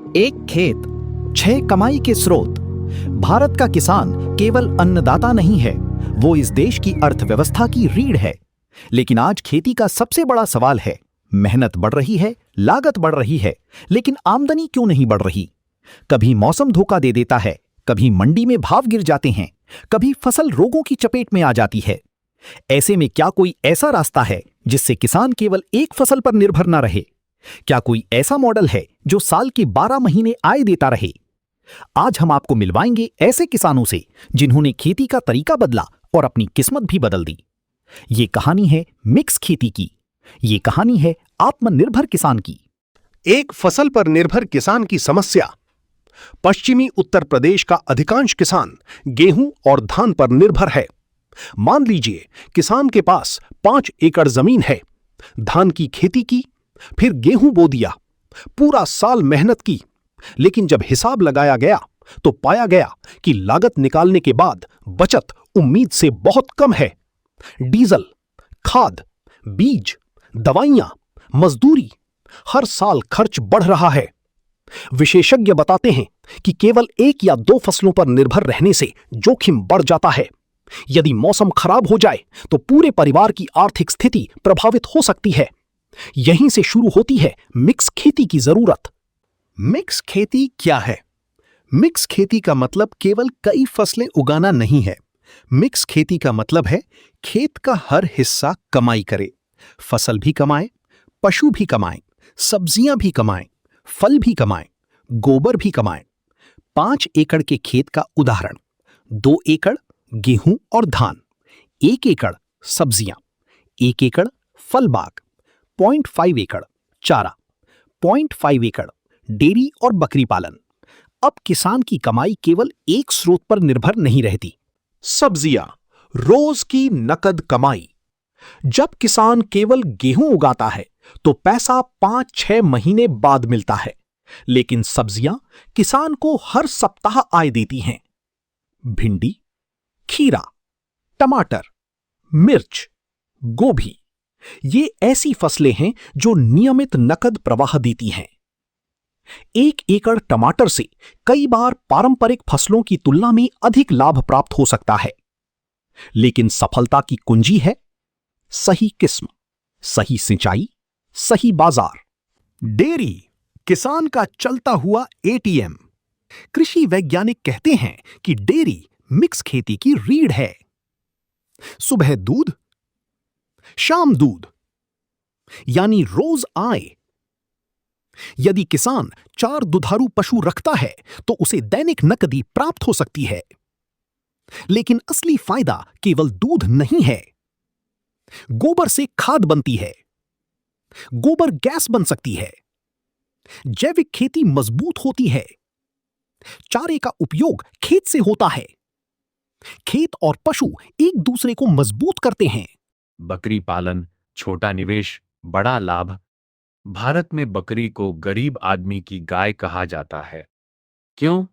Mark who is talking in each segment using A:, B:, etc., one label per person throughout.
A: एक खेत, छह कमाई के स्रोत। भारत का किसान केवल अन्नदाता नहीं है, वो इस देश की अर्थव्यवस्था की रीढ़ है। लेकिन आज खेती का सबसे बड़ा सवाल है, मेहनत बढ़ रही है, लागत बढ़ रही है, लेकिन आमदनी क्यों नहीं बढ़ रही? कभी मौसम धोखा दे देता है, कभी मंडी में भाव गिर जाते हैं, कभी फसल रोगों की चपेट में आ जाती है। ऐसे में क्या कोई ऐसा रास्ता है जिससे किसान केवल एक फसल पर निर्भर न रहे? क्या कोई ऐसा मॉडल है जो साल के 12 महीने आय देता रहे? आज हम आपको मिलवाएंगे ऐसे किसानों से जिन्होंने खेती का तरीका बदला और अपनी किस्मत भी बदल दी। ये कहानी है मिक्स खेती की। ये कहानी है आत्मनिर्भर किसान की।
B: एक फसल पर निर्भर किसान की समस्या। पश्चिमी उत्तर प्रदेश का अधिकांश किसान गेहूं और धान पर निर्भर है। मान लीजिए किसान के पास 5 एकड़ जमीन है, धान की खेती की, फिर गेहूं बो दिया, पूरा साल मेहनत की, लेकिन जब हिसाब लगाया गया तो पाया गया कि लागत निकालने के बाद बचत उम्मीद से बहुत कम है। डीजल, खाद, बीज, दवाइयां, मजदूरी, हर साल खर्च बढ़ रहा है। विशेषज्ञ बताते हैं कि केवल 1 या 2 फसलों पर निर्भर रहने से जोखिम बढ़ जाता है। यदि मौसम खराब हो जाए तो पूरे परिवार की आर्थिक स्थिति प्रभावित हो सकती है। यहीं से शुरू होती है मिक्स खेती की जरूरत।
C: मिक्स खेती क्या है? मिक्स खेती का मतलब केवल कई फसलें उगाना नहीं है। मिक्स खेती का मतलब है खेत का हर हिस्सा कमाई करे। फसल भी कमाए, पशु भी कमाएं, सब्जियां भी कमाएं, फल भी कमाएं, गोबर भी कमाएं। 5 एकड़ के खेत का उदाहरण: 2 एकड़ गेहूं और धान, 1 एकड़ सब्जियां, 1 एकड़ फल बाग, 0.5 एकड़ चारा, 0.5 एकड़ डेयरी और बकरी पालन। अब किसान की कमाई केवल एक स्रोत पर निर्भर नहीं रहती।
B: सब्जियां, रोज की नकद कमाई। जब किसान केवल गेहूं उगाता है तो पैसा 5-6 महीने बाद मिलता है, लेकिन सब्जियां किसान को हर सप्ताह आय देती हैं। भिंडी, खीरा, टमाटर, मिर्च, गोभी, ये ऐसी फसलें हैं जो नियमित नकद प्रवाह देती हैं। 1 एकड़ टमाटर से कई बार पारंपरिक फसलों की तुलना में अधिक लाभ प्राप्त हो सकता है। लेकिन सफलता की कुंजी है सही किस्म, सही सिंचाई, सही बाजार।
C: डेयरी, किसान का चलता हुआ एटीएम। कृषि वैज्ञानिक कहते हैं कि डेयरी मिक्स खेती की रीढ़ है। सुबह दूध, शाम दूध, यानी रोज आय। यदि किसान 4 दुधारू पशु रखता है तो उसे दैनिक नकदी प्राप्त हो सकती है। लेकिन असली फायदा केवल दूध नहीं है। गोबर से खाद बनती है, गोबर गैस बन सकती है, जैविक खेती मजबूत होती है, चारे का उपयोग खेत से होता है, खेत और पशु एक दूसरे को मजबूत करते हैं।
D: बकरी पालन, छोटा निवेश, बड़ा लाभ। भारत में बकरी को गरीब आदमी की गाय कहा जाता है। क्यों?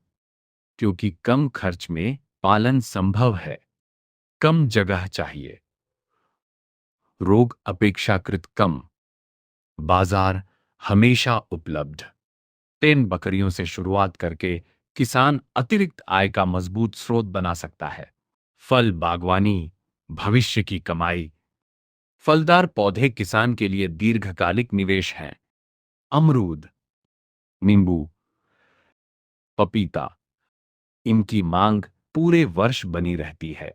D: क्योंकि कम खर्च में पालन संभव है, कम जगह चाहिए, रोग अपेक्षाकृत कम, बाजार हमेशा उपलब्ध। 3 बकरियों से शुरुआत करके किसान अतिरिक्त आय का मजबूत स्रोत बना सकता है। फल बागवानी, भविष्य की कमाई। फलदार पौधे किसान के लिए दीर्घकालिक निवेश हैं। अमरूद, नींबू, पपीता, इनकी मांग पूरे वर्ष बनी रहती है।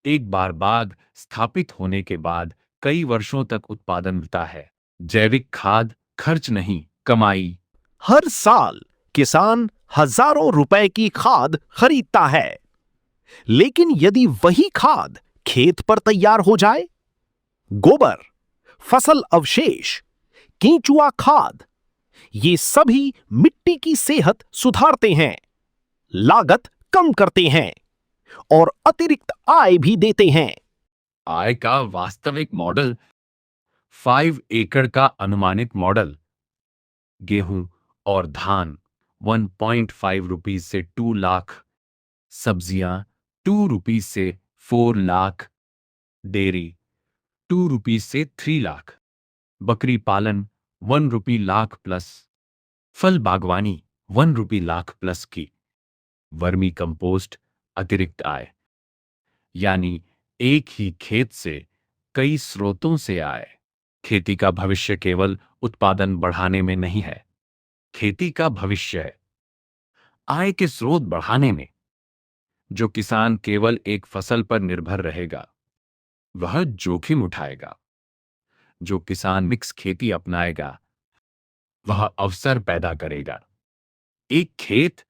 D: एक बार बाग स्थापित होने के बाद कई वर्षों तक उत्पादन मिलता है। जैविक खाद, खर्च नहीं, कमाई।
B: हर साल किसान हजारों रुपए की खाद खरीदता है। लेकिन यदि वही खाद खेत पर तैयार हो जाए, गोबर, फसल अवशेष, केंचुआ खाद, ये सभी मिट्टी की सेहत सुधारते हैं, लागत कम करते हैं और अतिरिक्त आय भी देते हैं।
D: आय का वास्तविक मॉडल। 5 एकड़ का अनुमानित मॉडल। गेहूं और धान 1.5 रुपीज से 2 लाख, सब्जियां 2 रुपीज से 4 लाख, डेयरी 2 रुपीज से 3 लाख, बकरी पालन 1 रुपी लाख प्लस, फल बागवानी 1 रुपये लाख प्लस की वर्मी कंपोस्ट अतिरिक्त आय, यानी एक ही खेत से कई स्रोतों से आय। खेती का भविष्य केवल उत्पादन बढ़ाने में नहीं है, खेती का भविष्य है आय के स्रोत बढ़ाने में। जो किसान केवल एक फसल पर निर्भर रहेगा वह जोखिम उठाएगा, जो किसान मिक्स खेती अपनाएगा वह अवसर पैदा करेगा। एक खेत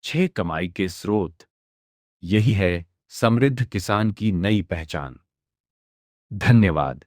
D: 6 कमाई के स्रोत, यही है समृद्ध किसान की नई पहचान। धन्यवाद।